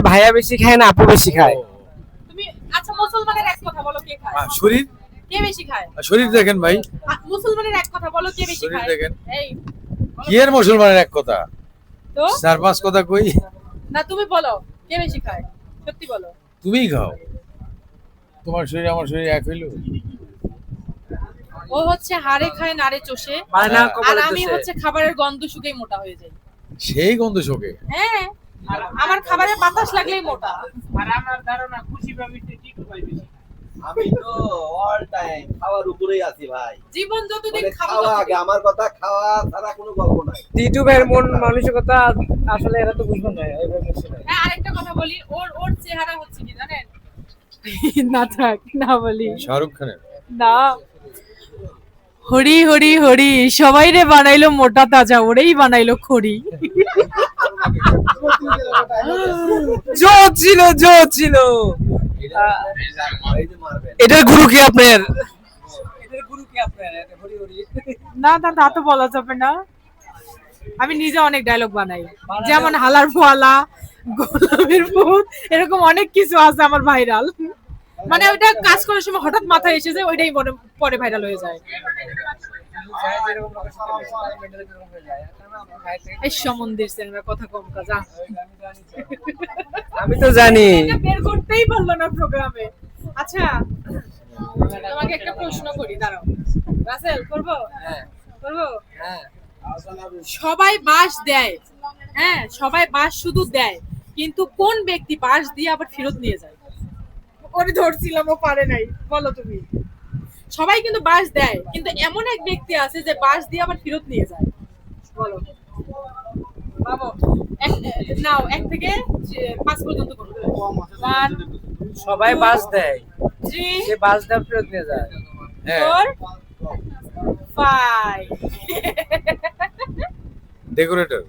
ভাইয়া বেশি খায় না আপু বেশি খায়? তুমি আচ্ছা মুসলমানের এক কথা বলো কে খায়? শরীর কে বেশি খায়? শরীর দেখেন ভাই, মুসলমানের এক কথা বলো কে বেশি শরীর খায়? দেখেন। এই কি এর মুসলমানের এক কথা, তো 4-5 কথা কই। না তুমি বলো কে বেশি খায়, সত্যি বলো। তুমিই খাও, তোমার শরীর আমার শরীর এক হইলো। ও হচ্ছে হাড়ে খায় নাড়ে চষে, মানে না হ্যাঁ। আর কপালে আমি দোষে। হচ্ছে খাবারের গন্ধ শুকেই মোটা হয়ে যাই। সেই গন্ধ শোকে। হ্যাঁ আমার খাবারে বাতাস লাগলেই মোটা। আর আমার ধারণা খুশি ভাবি টিকু ভাই বেশি। আমি তো অল টাইম খাওয়ার উপরেই আছি ভাই। জীবন যতদিন মানে খাবো খাওয়া আগে, ততদিন। আমার কথা খাওয়া ছাড়া কোনো গল্প নাই। টিটু ভাইয়ের মন মানসিকতা আসলে এরা তো বুঝবে না এইভাবে মিশে না। হ্যাঁ আরেকটা কথা বলি, ওর চেহারা হচ্ছে কি জানেন? না থাক না বলি শাহরুখ খানের। না, হরি হরি হরি সবাই রে বানাইলো মোটা তাজা, ওরেই বানাইলো খড়ি। জো ছিল জো ছিল। এই যে মারবেন। এটার গুরু কি আপনার? এটার গুরু কি আপনার? হরি হরি। না না তা তো বলা যাবে না। আমি নিজে অনেক ডায়লগ বানাই, যেমন হালার ফোয়ালা, গোলাপের ফুল, এরকম অনেক কিছু আছে আমার ভাইরাল। মানে ওইটা কাজ করার সময় হঠাৎ মাথায় এসে যায়, ওইটাই মনে পরে ভাইরাল হয়ে যায়। এই সমন্দির সিনেমার কথা কম কাজা, আমি তো জানি। এটা বের করতেই পারলো না প্রোগ্রামে। আচ্ছা তোমাকে একটা প্রশ্ন করি, দাঁড়াও। রাসেল করবো? করবো। সবাই বাস দেয়, হ্যাঁ সবাই বাস শুধু দেয়, কিন্তু কোন ব্যক্তি বাস দিয়ে আবার ফেরত নিয়ে যায়? ওরে ধরছিলাম, ও পারে নাই, বলো তুমি। সবাই কিন্তু বাস দেয়, কিন্তু এমন এক ব্যক্তি আছে যে বাস দিয়ে আবার ফেরত নিয়ে যায়, বলো। বাবু নাও 1 থেকে 5 পর্যন্ত করো। 1 সবাই বাস দেয়, 3 সে বাস দেওয়া ফেরত নিয়ে যায়। হ্যাঁ, 4 5 ডেকোরেটর।